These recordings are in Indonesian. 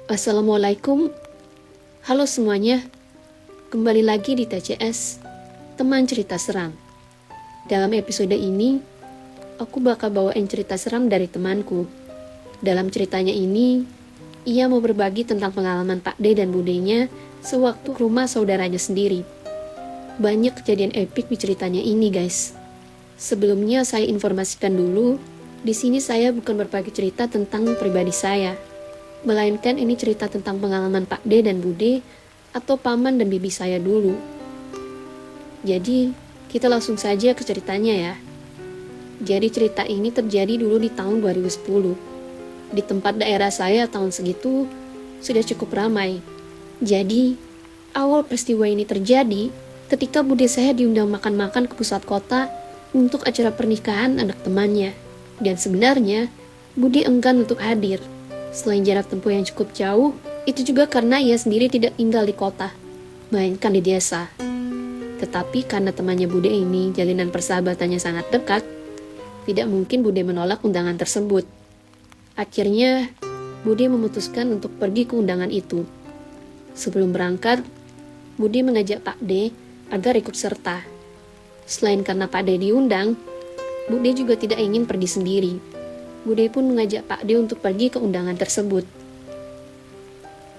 Assalamualaikum. Halo semuanya. Kembali lagi di TCS, Teman Cerita Seram. Dalam episode ini, aku bakal bawain cerita seram dari temanku. Dalam ceritanya ini, ia mau berbagi tentang pengalaman Pak D dan Budenya sewaktu ke rumah saudaranya sendiri. Banyak kejadian epik di ceritanya ini, guys. Sebelumnya saya informasikan dulu, di sini saya bukan berbagi cerita tentang pribadi saya, melainkan ini cerita tentang pengalaman Pak D dan Bude atau paman dan bibi saya dulu. Jadi, kita langsung saja ke ceritanya ya. Jadi cerita ini terjadi dulu di tahun 2010. Di tempat daerah saya tahun segitu sudah cukup ramai. Jadi, awal peristiwa ini terjadi ketika Bude saya diundang makan-makan ke pusat kota untuk acara pernikahan anak temannya. Dan sebenarnya, Bude enggan untuk hadir. Selain jarak tempuh yang cukup jauh, itu juga karena ia sendiri tidak tinggal di kota, melainkan di desa. Tetapi karena temannya Bude ini jalinan persahabatannya sangat dekat, tidak mungkin Bude menolak undangan tersebut. Akhirnya, Bude memutuskan untuk pergi ke undangan itu. Sebelum berangkat, Bude mengajak Pak D agar ikut serta. Selain karena Pak D diundang, Bude juga tidak ingin pergi sendiri. Bude pun mengajak Pak D untuk pergi ke undangan tersebut.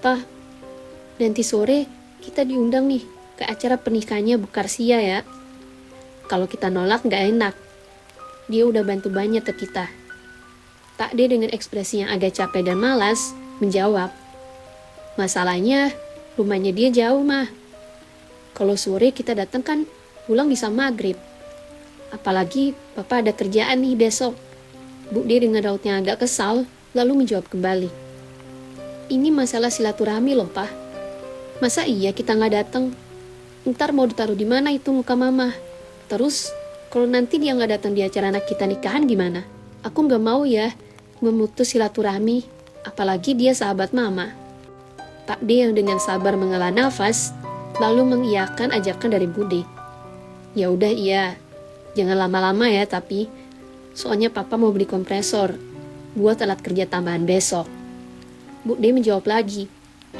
"Pak, nanti sore kita diundang nih ke acara pernikahannya Bu Karsia ya. Kalau kita nolak gak enak. Dia udah bantu banyak ke kita." Pak D dengan ekspresi yang agak capek dan malas menjawab, "Masalahnya rumahnya dia jauh mah. Kalau sore kita datang kan pulang bisa maghrib. Apalagi Papa ada kerjaan nih besok." Bu D dengan raut yang agak kesal lalu menjawab kembali, "Ini masalah silaturahmi loh Pak. Masa iya kita nggak datang? Ntar mau ditaruh di mana itu muka mama? Terus kalau nanti dia nggak datang di acara anak kita nikahan gimana? Aku nggak mau ya memutus silaturahmi, apalagi dia sahabat mama." Pak D yang dengan sabar menghela nafas lalu mengiyakan ajakan dari Bude. "Ya udah iya, jangan lama-lama ya tapi. Soalnya papa mau beli kompresor buat alat kerja tambahan besok." Bu D menjawab lagi,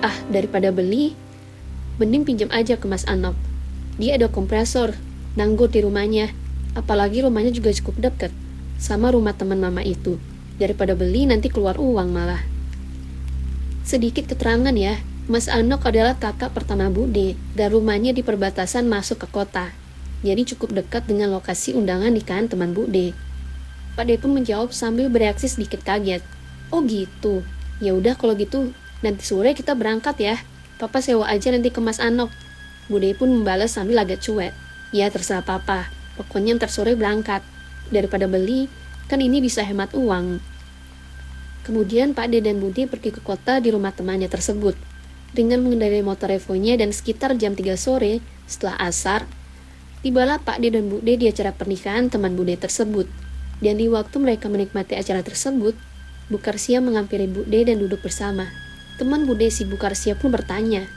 "Ah, daripada beli, mending pinjam aja ke Mas Anop. Dia ada kompresor, nanggut di rumahnya. Apalagi rumahnya juga cukup dekat sama rumah teman mama itu. Daripada beli nanti keluar uang malah." Sedikit keterangan ya, Mas Anok adalah kakak pertama Bu D dan rumahnya di perbatasan masuk ke kota. Jadi cukup dekat dengan lokasi undangan nikahan teman Bu D. Pak D pun menjawab sambil bereaksi sedikit kaget. "Oh gitu, ya udah kalau gitu nanti sore kita berangkat ya. Papa sewa aja nanti ke Mas Anok." Bude pun membalas sambil agak cuek, "Ya terserah papa, pokoknya ntar sore berangkat. Daripada beli, kan ini bisa hemat uang." Kemudian Pak D dan Bude pergi ke kota di rumah temannya tersebut. Dengan mengendarai motor Evo-nya dan sekitar jam 3 sore setelah asar, tibalah Pak D dan Bude di acara pernikahan teman Bude tersebut. Dan di waktu mereka menikmati acara tersebut, Bu Karsia menghampiri Bude dan duduk bersama. Teman Bude si Bu Karsia pun bertanya,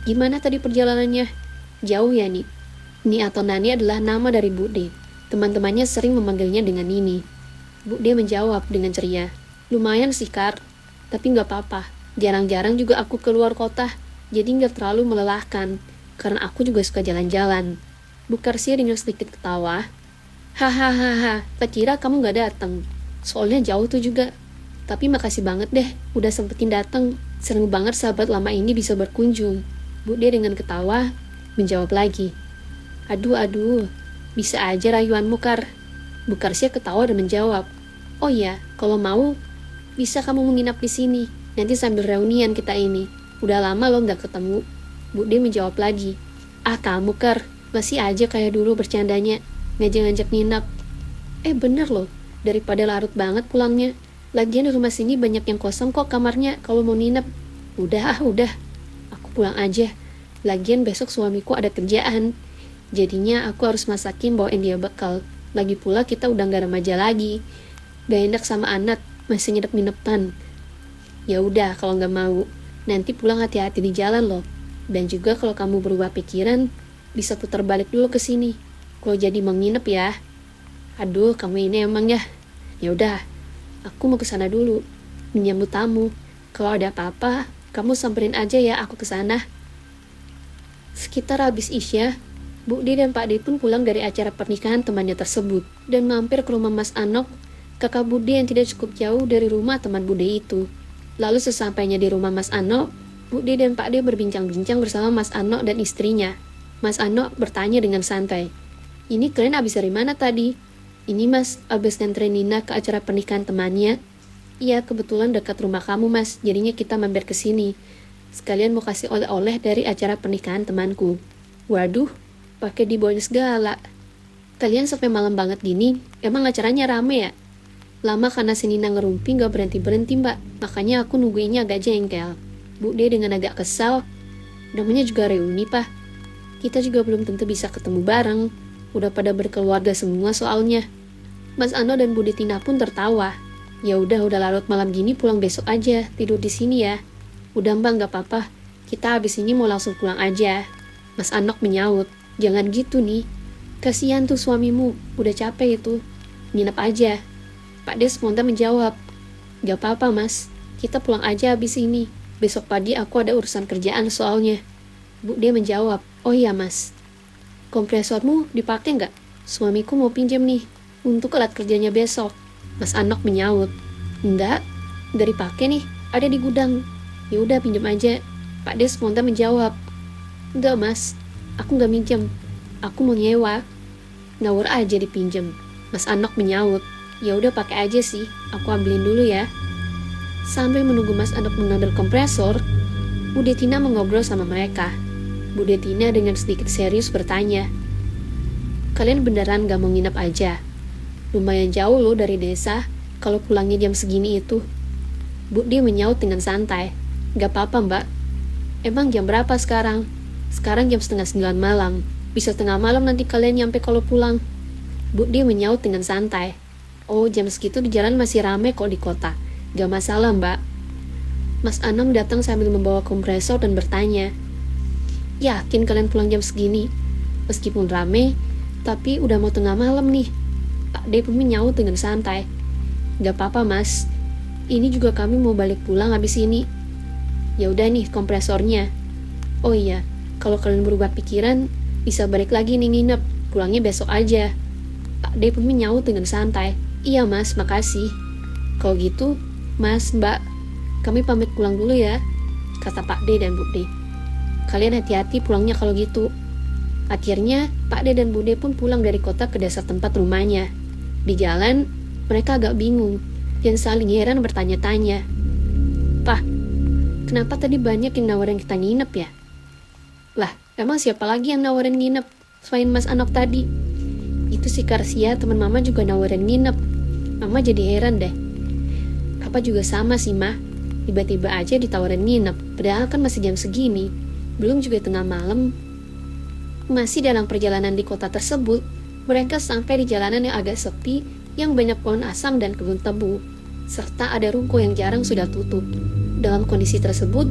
"Gimana tadi perjalanannya? Jauh ya, Ni?" Ni atau Nani adalah nama dari Bude. Teman-temannya sering memanggilnya dengan Nini. Bude menjawab dengan ceria, "Lumayan sih, Kar. Tapi nggak apa-apa. Jarang-jarang juga aku keluar kota, jadi nggak terlalu melelahkan, karena aku juga suka jalan-jalan." Bu Karsia dengan sedikit ketawa, "Hahaha, tak kira kamu gak datang. Soalnya jauh tuh juga. Tapi makasih banget deh, udah sempetin datang. Seneng banget sahabat lama ini bisa berkunjung." Bude dengan ketawa menjawab lagi, Aduh, bisa aja rayuanmu Kar." Bu Karsia ketawa dan menjawab, "Oh iya, kalau mau, bisa kamu menginap di sini. Nanti sambil reunian kita ini. Udah lama lo gak ketemu." Bude menjawab lagi, "Ah kamu Kar, masih aja kayak dulu bercandanya. Ngajak-ngajak nginap. Bener loh, daripada larut banget pulangnya. Lagian di rumah sini banyak yang kosong kok kamarnya kalau mau nginep. Udah. Aku pulang aja. Lagian besok suamiku ada kerjaan. Jadinya aku harus masakin bawain dia bekal. Lagi pula kita udah gak remaja lagi. Gak enak sama anak, masih nginep-nginepan. Ya udah kalau gak mau, nanti pulang hati-hati di jalan loh. Dan juga kalau kamu berubah pikiran, bisa putar balik dulu ke sini. Kalau jadi mau nginep ya." "Aduh, kamu ini emang ya. Ya udah, aku mau ke sana dulu menyambut tamu. Kalau ada apa-apa, kamu samperin aja ya aku ke sana. Sekitar habis Isya, Bu D dan Pak D pun pulang dari acara pernikahan temannya tersebut dan mampir ke rumah Mas Anok, kakak Bu D yang tidak cukup jauh dari rumah teman Bu D itu. Lalu sesampainya di rumah Mas Anok, Bu D dan Pak D berbincang-bincang bersama Mas Anok dan istrinya. Mas Anok bertanya dengan santai, "Ini kalian habis dari mana tadi?" "Ini mas, habis nganterin Nina ke acara pernikahan temannya." "Iya, kebetulan dekat rumah kamu mas, jadinya kita mampir ke sini. Sekalian mau kasih oleh-oleh dari acara pernikahan temanku." "Waduh, pakai dibawain segala. Kalian sampai malam banget gini, emang acaranya rame ya?" "Lama karena si Nina ngerumpi gak berhenti-berhenti mbak, makanya aku nungguinnya agak jengkel." Bu D dengan agak kesal, "Namanya juga reuni pak. Kita juga belum tentu bisa ketemu bareng. Udah pada berkeluarga semua soalnya." Mas Ano dan Bu Tina pun tertawa. "Ya udah larut malam gini pulang besok aja, tidur di sini ya." "Udah mbak, gak apa-apa. Kita habis ini mau langsung pulang aja." Mas Anok menyaut, "Jangan gitu nih. Kasihan tuh suamimu, udah capek itu. Nginep aja." Pak D spontan menjawab, "Gak apa-apa mas, kita pulang aja habis ini. Besok pagi aku ada urusan kerjaan soalnya." Bu D menjawab, "Oh iya mas. Kompresormu dipakai nggak? Suamiku mau pinjam nih, untuk alat kerjanya besok." Mas Anok menyaut, "Enggak, nggak dipakai nih, ada di gudang." "Ya udah pinjam aja." Pak D spontan menjawab, "Enggak mas, aku nggak minjem. Aku mau nyewa." "Ngawur aja dipinjem." Mas Anok menyaut, "Ya udah pakai aja sih, aku ambilin dulu ya." Sambil menunggu Mas Anok mengambil kompresor, Bu Tina mengobrol sama mereka. Bu Tina dengan sedikit serius bertanya, "Kalian beneran gak mau nginep aja? Lumayan jauh loh dari desa, kalau pulangnya jam segini itu." Bu D menyaut dengan santai, "Gak apa-apa mbak. Emang jam berapa sekarang?" "Sekarang jam 8:30 malam. Bisa tengah malam nanti kalian nyampe kalau pulang." Bu D menyaut dengan santai, "Oh jam segitu di jalan masih rame kok di kota. Gak masalah mbak." Mas Anam datang sambil membawa kompresor dan bertanya, "Yakin kalian pulang jam segini? Meskipun rame, tapi udah mau tengah malam nih." Pak D pun menyaut dengan santai, "Gak apa-apa mas, ini juga kami mau balik pulang habis ini." "Ya udah nih kompresornya. Oh iya, kalau kalian berubah pikiran, bisa balik lagi nih nginep, pulangnya besok aja." Pak D pun menyaut dengan santai, "Iya mas, makasih." "Kalau gitu, mas, mbak, kami pamit pulang dulu ya," kata Pak D dan Bu D. "Kalian hati-hati pulangnya kalau gitu." Akhirnya, Pak D dan Bu D pun pulang dari kota ke desa tempat rumahnya. Di jalan, mereka agak bingung dan saling heran bertanya-tanya, "Pak, kenapa tadi banyak yang nawarin kita nginep ya?" "Lah, emang siapa lagi yang nawarin nginep selain Mas Anok tadi?" "Itu si Karsia, teman Mama juga nawarin nginep." Mama jadi heran deh. "Papa juga sama sih, Ma. Tiba-tiba aja ditawarin nginep, padahal kan masih jam segini. Belum juga tengah malam." Masih dalam perjalanan di kota tersebut, mereka sampai di jalanan yang agak sepi, yang banyak pohon asam dan kebun tebu, serta ada ruko yang jarang sudah tutup. Dalam kondisi tersebut,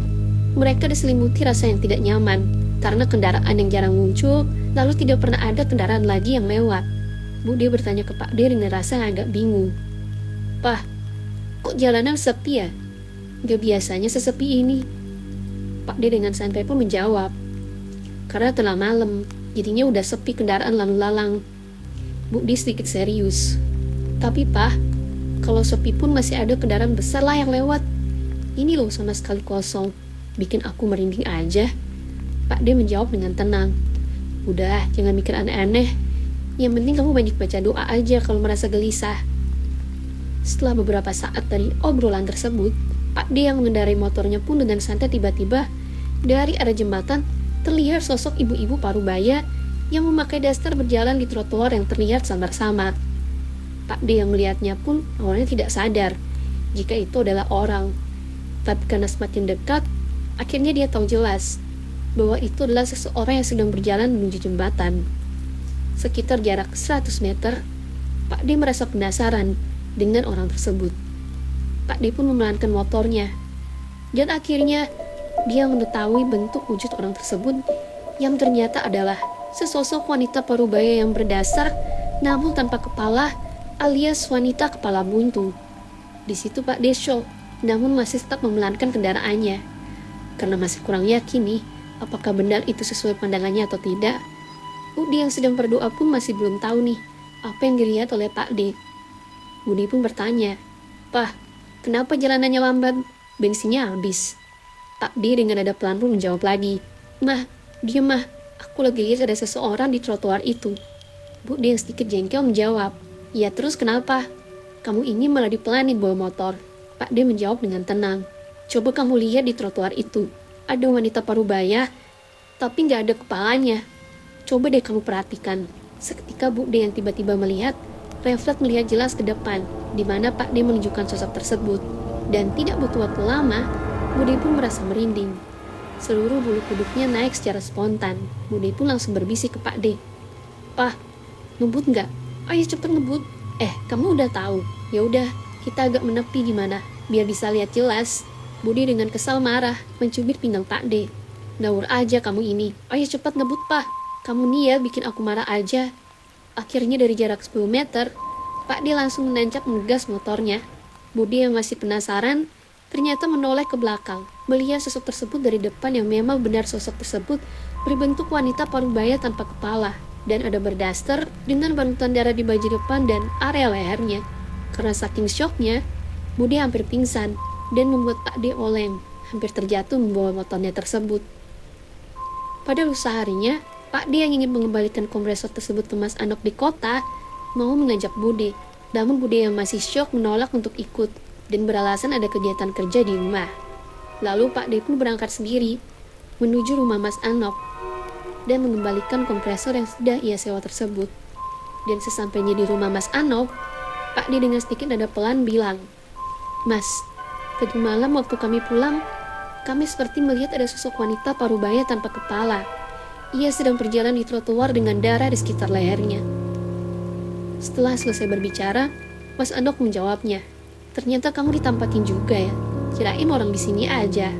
mereka diselimuti rasa yang tidak nyaman, karena kendaraan yang jarang muncul, lalu tidak pernah ada kendaraan lagi yang lewat. Bu D bertanya ke Pak D dengan rasa yang agak bingung, "Pak, kok jalanan sepi ya? Gak biasanya sesepi ini." Pak D dengan santai pun menjawab, "Karena telah malam, jadinya udah sepi kendaraan lalu lalang." Bu D sedikit serius, "Tapi Pak, kalau sepi pun masih ada kendaraan besar lah yang lewat. Ini loh sama sekali kosong, bikin aku merinding aja." Pak D menjawab dengan tenang, "Udah, jangan mikir aneh-aneh. Yang penting kamu banyak baca doa aja kalau merasa gelisah." Setelah beberapa saat dari obrolan tersebut, Pak D yang mengendarai motornya pun dengan santai tiba-tiba dari arah jembatan terlihat sosok ibu-ibu parubaya yang memakai daster berjalan di trotoar yang terlihat samar-samar. Pak D yang melihatnya pun awalnya tidak sadar jika itu adalah orang. Tapi karena semakin dekat, akhirnya dia tahu jelas bahwa itu adalah seseorang yang sedang berjalan menuju jembatan. Sekitar jarak 100 meter, Pak D merasa penasaran dengan orang tersebut. Pak D pun memelankan motornya, dan akhirnya dia mengetahui bentuk wujud orang tersebut yang ternyata adalah sesosok wanita parubaya yang berdasar namun tanpa kepala, alias wanita kepala buntu. Di situ Pak D shock namun masih tetap memelankan kendaraannya. Karena masih kurang yakin nih, apakah benar itu sesuai pandangannya atau tidak. Budi yang sedang berdoa pun masih belum tahu nih, apa yang dilihat oleh Pak D. Budi pun bertanya, "Pah, kenapa jalanannya lambat? Bensinnya habis." Pak D dengan nada pelan pun menjawab lagi, "Mah, diam mah, aku lagi lihat ada seseorang di trotoar itu." Budi yang sedikit jengkel menjawab, "Ya terus kenapa? Kamu ini malah dipelanin bawa motor." Pak D menjawab dengan tenang, "Coba kamu lihat di trotoar itu, ada wanita parubaya, tapi nggak ada kepalanya. Coba deh kamu perhatikan." Seketika Bu D yang tiba-tiba melihat, refleks melihat jelas ke depan, di mana Pak D menunjukkan sosok tersebut. Dan tidak butuh waktu lama, Bu D pun merasa merinding. Seluruh bulu kuduknya naik secara spontan. Bu D pun langsung berbisik ke Pak D, "Pah, ngebut nggak? Ayo cepet ngebut." Kamu udah tahu. Ya udah, kita agak menepi gimana, biar bisa lihat jelas." Budi dengan kesal marah, mencubit pinggang Pak D. "Ngawur aja kamu ini. Ayo cepat ngebut, Pak. Kamu nih ya bikin aku marah aja." Akhirnya dari jarak 10 meter, Pak D langsung menancap ngegas motornya. Budi yang masih penasaran, ternyata menoleh ke belakang, melihat sosok tersebut dari depan yang memang benar sosok tersebut berbentuk wanita parubaya tanpa kepala, dan ada berdaster dengan banutan darah di baju depan dan area lehernya. Karena saking syoknya, Budi hampir pingsan dan membuat Pak D oleng, hampir terjatuh membawa motornya tersebut. Pada lusa harinya, Pak D yang ingin mengembalikan kompresor tersebut ke Mas Anok di kota, mau mengajak Budi. Namun Budi yang masih syok menolak untuk ikut, dan beralasan ada kegiatan kerja di rumah. Lalu Pak D pun berangkat sendiri, menuju rumah Mas Anok, dan mengembalikan kompresor yang sudah ia sewa tersebut. Dan sesampainya di rumah Mas Anok, Pak D dengan sedikit nada pelan bilang, "Mas, tadi malam waktu kami pulang, kami seperti melihat ada sosok wanita parubaya tanpa kepala. Ia sedang berjalan di trotoar dengan darah di sekitar lehernya." Setelah selesai berbicara, Mas Anok menjawabnya, "Ternyata kamu ditampakin juga ya. Kirain orang di sini aja.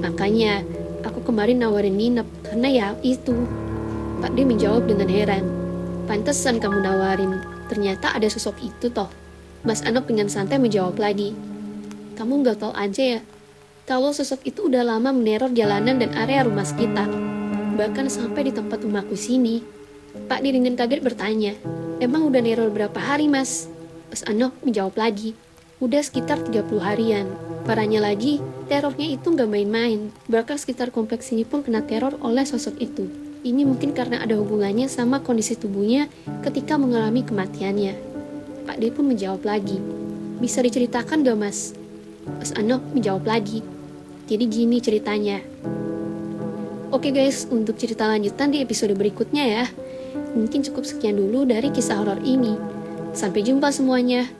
Makanya aku kemarin nawarin nginep karena ya itu." Pak D menjawab dengan heran, "Pantesan kamu nawarin. Ternyata ada sosok itu toh." Mas Anok dengan santai menjawab lagi, "Kamu nggak tahu aja ya, kalau sosok itu udah lama meneror jalanan dan area rumah sekitar. Bahkan sampai di tempat rumahku sini." Pak D dengan kaget bertanya, "Emang udah neror berapa hari, Mas?" Mas Anok menjawab lagi, "Udah sekitar 30 harian. Parahnya lagi, terornya itu nggak main-main. Bahkan sekitar kompleks ini pun kena teror oleh sosok itu. Ini mungkin karena ada hubungannya sama kondisi tubuhnya ketika mengalami kematiannya." Pak D pun menjawab lagi, "Bisa diceritakan gak, Mas?" Mas Anok menjawab lagi, "Jadi gini ceritanya." Oke guys, untuk cerita lanjutan di episode berikutnya ya. Mungkin cukup sekian dulu dari kisah horor ini. Sampai jumpa semuanya.